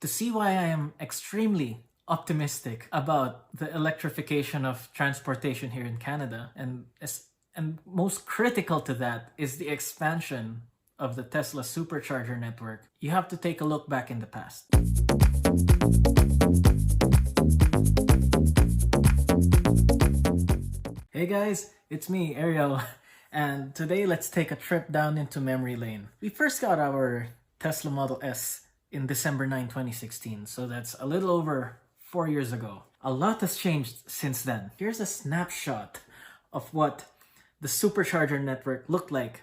To see why I am extremely optimistic about the electrification of transportation here in Canada, and most critical to that is the expansion of the Tesla supercharger network, you have to take a look back in the past. Hey guys, it's me, Ariel, and today let's take a trip down into memory lane. We first got our Tesla Model S in December 9, 2016, so that's a little over 4 years ago. A lot has changed since then. Here's a snapshot of what the supercharger network looked like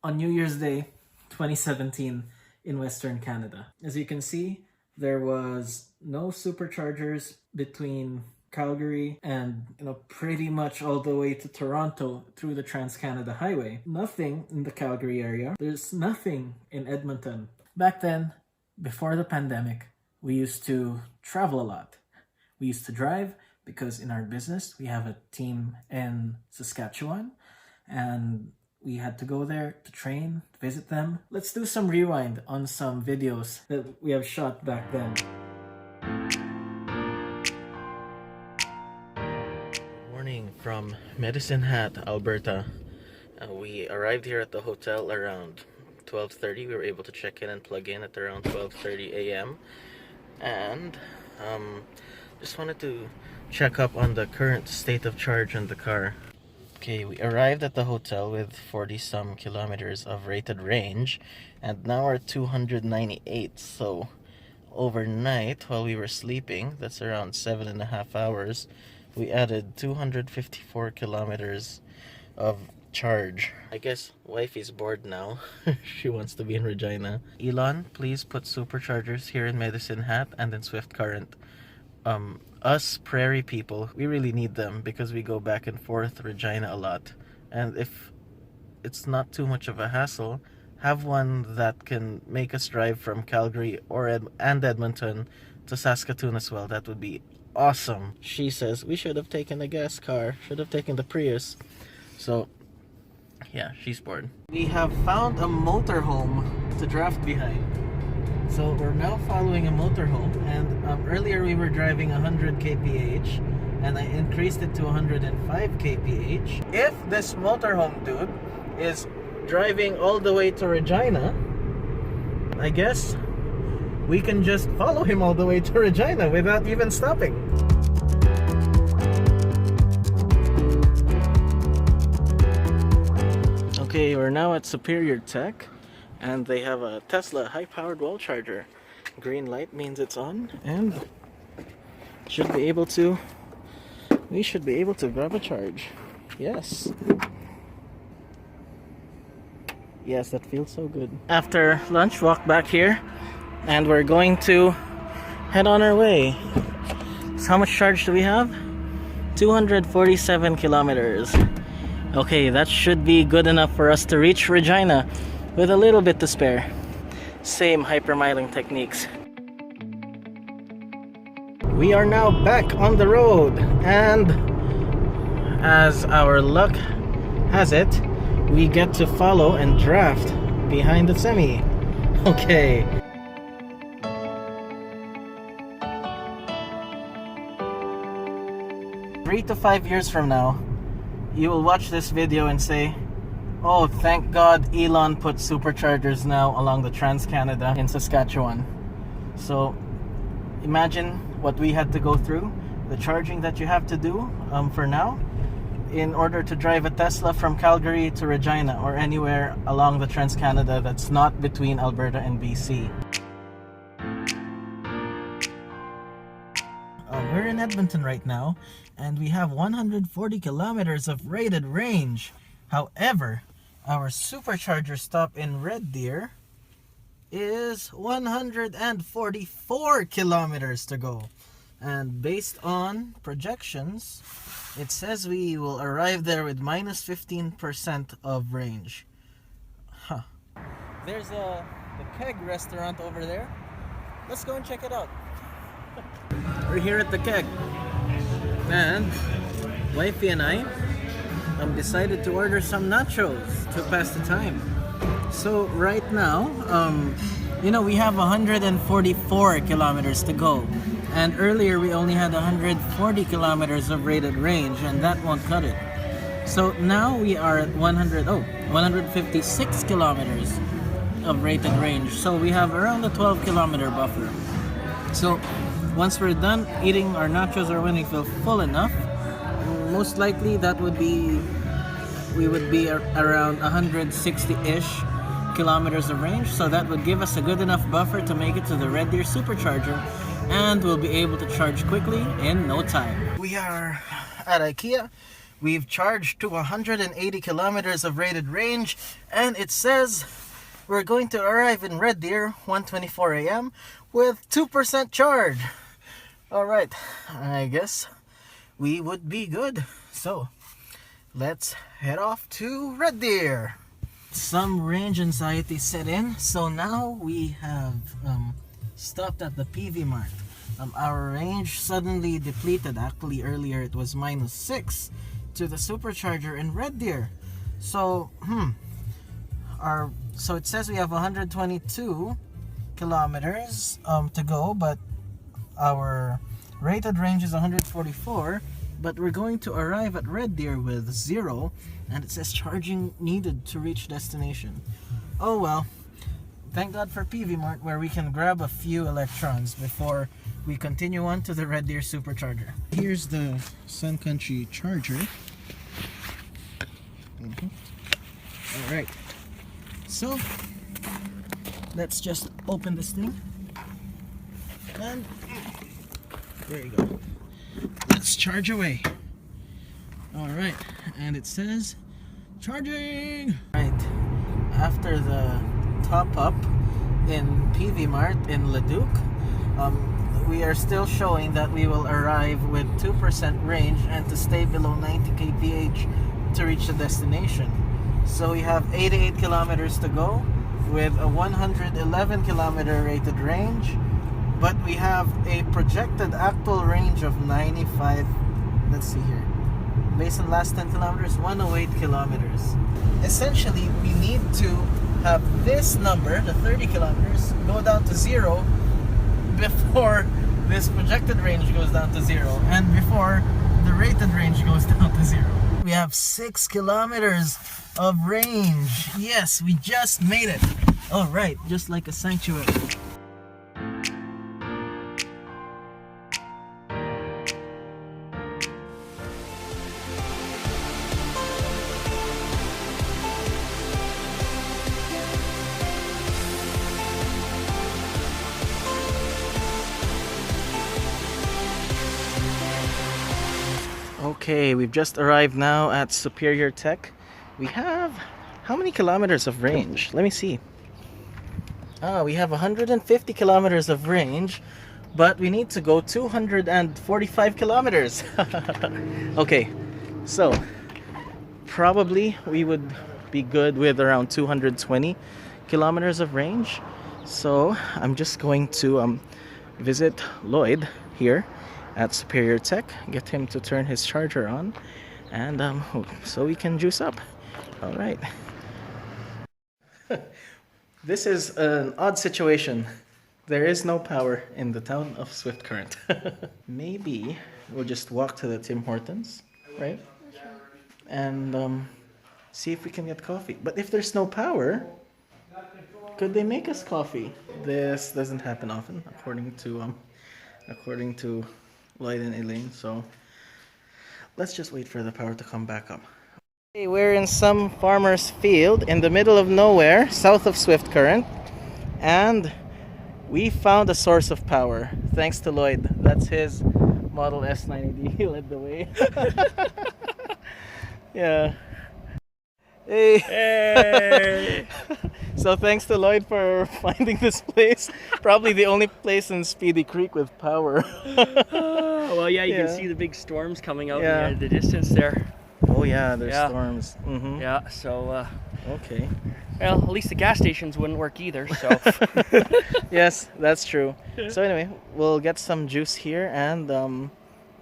on New Year's Day 2017 in Western Canada. As you can see, there was no superchargers between Calgary and pretty much all the way to Toronto through the Trans-Canada Highway. Nothing in the Calgary area. There's nothing in Edmonton. Back then, before the pandemic, we used to travel a lot. We used to drive because in our business, we have a team in Saskatchewan and we had to go there to train, visit them. Let's do some rewind on some videos that we have shot back then. Morning from Medicine Hat, Alberta. We arrived here at the hotel around 12:30. We were able to check in and plug in at around 12:30 a.m. And just wanted to check up on the current state of charge on the car. Okay, we arrived at the hotel with 40-some kilometers of rated range, and now we're 298. So overnight, while we were sleeping, that's around 7.5 hours, we added 254 kilometers of charge. I guess wifey's bored now. She wants to be in Regina. Elon, please put superchargers here in Medicine Hat and in Swift Current. Us prairie people, we really need them because we go back and forth Regina a lot. And if it's not too much of a hassle, have one that can make us drive from Calgary and Edmonton to Saskatoon as well. That would be awesome. She says we should have taken a gas car, should have taken the Prius. So yeah, she's bored. We have found a motorhome to draft behind. So we're now following a motorhome, and earlier we were driving 100 kph and I increased it to 105 kph. If this motorhome dude is driving all the way to Regina, I guess we can just follow him all the way to Regina without even stopping. Okay, we're now at Superior Tech, and they have a Tesla high-powered wall charger. Green light means it's on, and we should be able to grab a charge. Yes. Yes, that feels so good. After lunch, walk back here, and we're going to head on our way. So how much charge do we have? 247 kilometers. Okay, that should be good enough for us to reach Regina with a little bit to spare. Same hypermiling techniques. We are now back on the road, and as our luck has it, we get to follow and draft behind the semi. Okay. Three to 5 years from now, you will watch this video and say, oh, thank God Elon put superchargers now along the Trans-Canada in Saskatchewan. So imagine what we had to go through, the charging that you have to do for now in order to drive a Tesla from Calgary to Regina or anywhere along the Trans-Canada that's not between Alberta and BC. We're in Edmonton right now, and we have 140 kilometers of rated range. However, our supercharger stop in Red Deer is 144 kilometers to go. And based on projections, it says we will arrive there with minus 15% of range. Huh. There's the Keg restaurant over there. Let's go and check it out. We're here at the Keg, and wifey and I decided to order some nachos to pass the time. So right now You know, we have 144 kilometers to go. And earlier we only had 140 kilometers of rated range, and that won't cut it. So now we are at 156 kilometers of rated range. So we have around a 12 kilometer buffer. So once we're done eating our nachos or when we feel full enough, most likely that would be, we would be around 160-ish kilometers of range. So that would give us a good enough buffer to make it to the Red Deer Supercharger, and we'll be able to charge quickly in no time. We are at IKEA. We've charged to 180 kilometers of rated range, and it says we're going to arrive in Red Deer 1:24 a.m. with 2% charge. Alright, I guess we would be good. So let's head off to Red Deer. Some range anxiety set in, so now we have stopped at the PV Mart. Our range suddenly depleted. Actually, earlier it was -6 to the supercharger in Red Deer. So, so it says we have 122 kilometers to go, but our rated range is 144. But we're going to arrive at Red Deer with 0, and it says charging needed to reach destination. Oh well, thank God for PV Mart, where we can grab a few electrons before we continue on to the Red Deer Supercharger. Here's the Sun Country charger. Alright, so let's just open this thing, and there you go. Let's charge away. Alright, and it says charging! Right, after the top up in PV Mart in Leduc, we are still showing that we will arrive with 2% range and to stay below 90 kph to reach the destination. So we have 88 kilometers to go with a 111 kilometer rated range, but we have a projected actual range of 95. Let's see here, based on last 10 kilometers, 108 kilometers. Essentially, we need to have this number, the 30 kilometers, go down to 0 before this projected range goes down to 0, and before the rated range goes down to 0. We have 6 kilometers of range. Yes, we just made it. All right, just like a sanctuary. Okay, we've just arrived now at Superior Tech. We have how many kilometers of range? Let me see. We have 150 kilometers of range, but we need to go 245 kilometers. Okay, so probably we would be good with around 220 kilometers of range. So I'm just going to visit Lloyd here at Superior Tech, get him to turn his charger on, and so we can juice up. All right. This is an odd situation. There is no power in the town of Swift Current. Maybe we'll just walk to the Tim Hortons, right? And see if we can get coffee. But if there's no power, could they make us coffee? This doesn't happen often, according to Lloyd and Elaine, so let's just wait for the power to come back up. Okay, we're in some farmer's field in the middle of nowhere, south of Swift Current, and we found a source of power, thanks to Lloyd. That's his Model S90D. He led the way. Yeah. Hey! Hey! So thanks to Lloyd for finding this place. Probably the only place in Speedy Creek with power. Well, yeah, you can see the big storms coming out in the distance there. Oh yeah, there's storms. Mm-hmm. Yeah, so okay. Well, at least the gas stations wouldn't work either, so. Yes, that's true. So anyway, we'll get some juice here and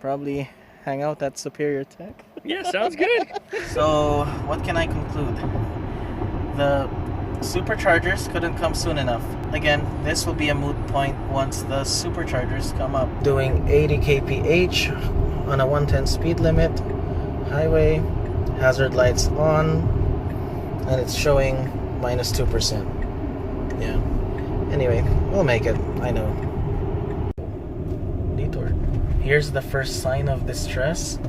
probably hang out at Superior Tech. Yeah, sounds good. So what can I conclude? The Superchargers couldn't come soon enough. Again, this will be a moot point once the superchargers come up. Doing 80 kph on a 110 speed limit, highway, hazard lights on, and it's showing -2%. Yeah. Anyway, we'll make it. I know. Detour. Here's the first sign of distress.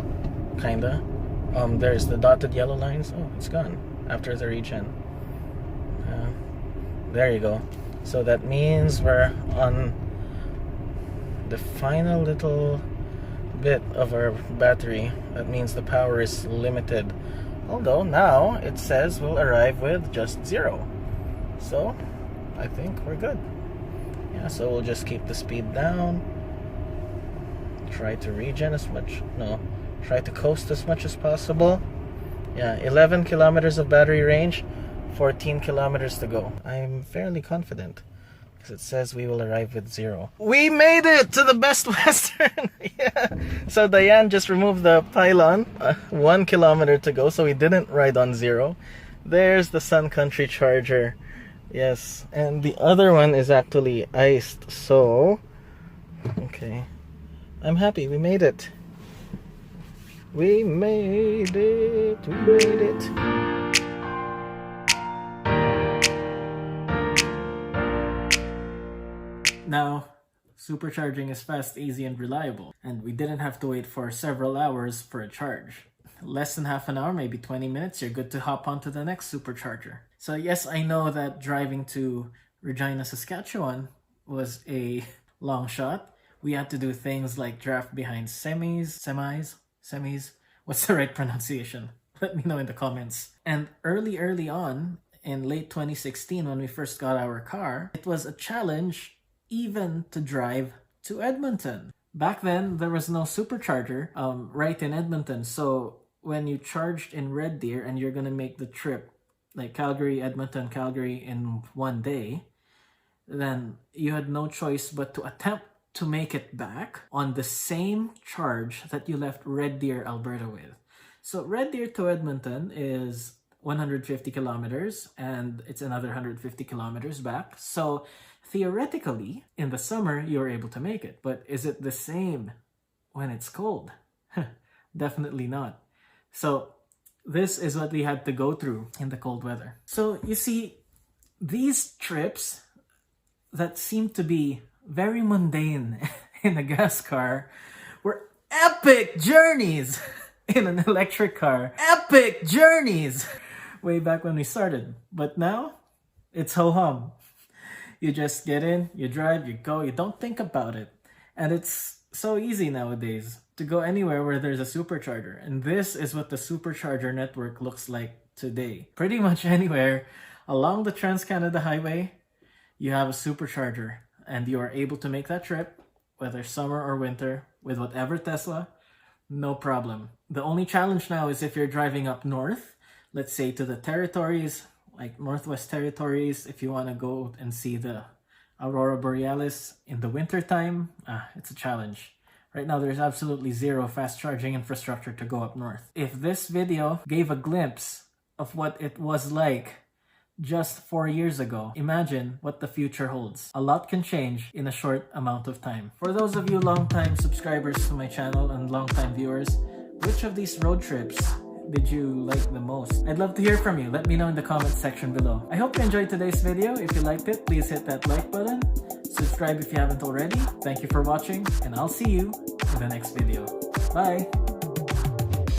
Kinda. There's the dotted yellow lines. Oh, it's gone after the regen. There you go. So that means we're on the final little bit of our battery. That means the power is limited. Although now it says we'll arrive with just 0. So I think we're good. Yeah, so we'll just keep the speed down. Try to regen as much. No. Try to coast as much as possible. Yeah, 11 kilometers of battery range, 14 kilometers to go. I'm fairly confident because it says we will arrive with 0. We made it to the Best Western! Yeah. So Diane just removed the pylon. 1 kilometer to go, so we didn't ride on 0. There's the Sun Country charger. Yes, and the other one is actually iced, so... Okay. I'm happy, we made it. We made it, we made it. Now, supercharging is fast, easy, and reliable, and we didn't have to wait for several hours for a charge. Less than half an hour, maybe 20 minutes, you're good to hop onto the next supercharger. So yes, I know that driving to Regina, Saskatchewan was a long shot. We had to do things like draft behind semis. What's the right pronunciation? Let me know in the comments. And early on, in late 2016, when we first got our car, it was a challenge even to drive to Edmonton. Back then, there was no supercharger right in Edmonton. So when you charged in Red Deer and you're gonna make the trip, like Calgary, Edmonton, Calgary in one day, then you had no choice but to attempt to make it back on the same charge that you left Red Deer, Alberta with. So Red Deer to Edmonton is 150 kilometers and it's another 150 kilometers back. So theoretically, in the summer, you're able to make it. But is it the same when it's cold? Definitely not. So this is what we had to go through in the cold weather. So you see, these trips that seem to be very mundane in a gas car were epic journeys in an electric car. Epic journeys! Way back when we started. But now, it's ho-hum. You just get in, you drive, you go, you don't think about it. And it's so easy nowadays to go anywhere where there's a supercharger. And this is what the supercharger network looks like today. Pretty much anywhere along the Trans-Canada Highway, you have a supercharger. And you are able to make that trip, whether summer or winter, with whatever Tesla, no problem. The only challenge now is if you're driving up north, let's say to the territories, like Northwest Territories, if you want to go and see the Aurora Borealis in the wintertime, it's a challenge. Right now, there's absolutely zero fast charging infrastructure to go up north. If this video gave a glimpse of what it was like just 4 years ago, imagine what the future holds. A lot can change in a short amount of time. For those of you long-time subscribers to my channel and long-time viewers, which of these road trips did you like the most? I'd love to hear from you. Let me know in the comments section below. I hope you enjoyed today's video. If you liked it, please hit that like button. Subscribe if you haven't already. Thank you for watching, and I'll see you in the next video. Bye!